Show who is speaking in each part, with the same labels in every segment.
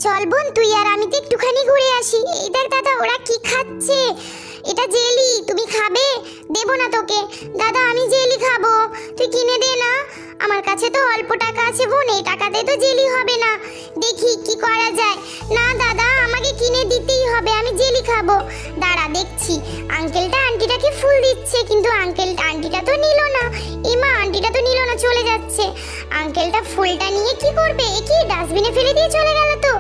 Speaker 1: চল বোন, তুই আর আমি তো একটুখানি ঘুরে আসি। এই দেখ দাদা, ওরা কি খাচ্ছে। এটা জেলি, তুমি খাবে? দেব না তোকে। দাদা আমি জেলি খাবো, তুই কিনে দে না। আমার কাছে তো অল্প টাকা আছে বোন, এই টাকাতে তো জেলি হবে না। দেখি কি করা যায়। না দাদা, আমাকে কিনে দিতেই হবে, আমি জেলি খাবো। দাঁড়া দেখছি। আঙ্কেলটা আন্টিটাকে ফুল দিচ্ছে, কিন্তু আন্টিটা তো নিল না। এমা, আন্টিটা তো নিল না, চলে যাচ্ছে। আঙ্কেলটা ফুলটা নিয়ে কি করবে? এ কি, ডাস্টবিনে ফেলে দিয়ে চলে গেল তো।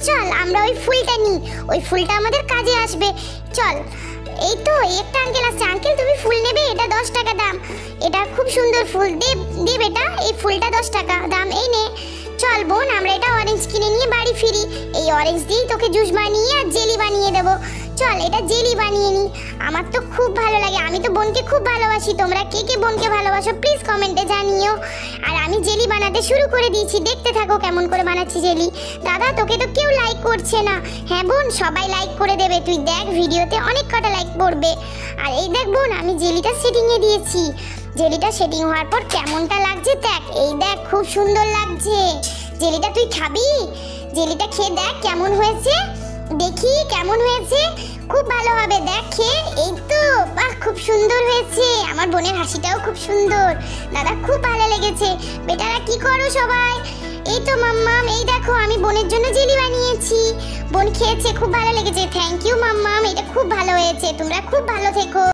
Speaker 1: চল আমরা ওই ফুলটা নিই, ওই ফুলটা আমাদের কাজে আসবে। চল। এই তো একটা আঙ্কেল আসছে। আঙ্কেল তুমি ফুল নেবে? এটা 10 টাকা দাম। এটা খুব সুন্দর ফুল। দে বেটা, এই ফুলটা 10 টাকা দাম, এই নে। চল বোন, আমরা এটা অরেঞ্জ কিনে নিয়ে বাড়ি ফিরি। এই অরেঞ্জ দিয়েই তোকে জুস বানিয়ে আর জেলি বানিয়ে দেবো। চল এটা জেলি বানিয়ে নি। আমার তো খুব ভালো লাগে, আমি তো বোনকে খুব ভালোবাসি। তোমরা কে কে বোনকে ভালোবাসো প্লিজ কমেন্টে জানিও। আর আমি জেলি বানাতে শুরু করে দিয়েছি, দেখতে থাকো কেমন করে বানাচ্ছি জেলি। দাদা তোকে তো কেউ লাইক করছে না। হ্যাঁ বোন, সবাই লাইক করে দেবে, তুই দেখ ভিডিওতে অনেক কটা লাইক পড়বে। আর এই দেখ বোন, আমি জেলিটা সেটিংয়ে দিয়েছি। জেলিটা সেটিং হওয়ার পর কেমনটা লাগছে দেখ। এই দেখ খুব সুন্দর লাগছে। জেলিটা তুই খাবি? জেলিটা খেয়ে দেখ কেমন হয়েছে। দেখি কেমন হয়েছে। খুব ভালো হবে, দেখ খেয়ে। এই তো, বাহ খুব সুন্দর হয়েছে। আমার বোনের হাসিটাও খুব সুন্দর। দাদা খুব ভালো লেগেছে। বেটারা কি করো সবাই? এই তো মাম্মাম, এই দেখো আমি বোনের জন্য জেলি বানিয়েছি। বোন খেয়েছে, খুব ভালো লেগেছে। থ্যাংক ইউ মাম্মাম, এটা খুব ভালো হয়েছে। তোমরা খুব ভালো থেকো।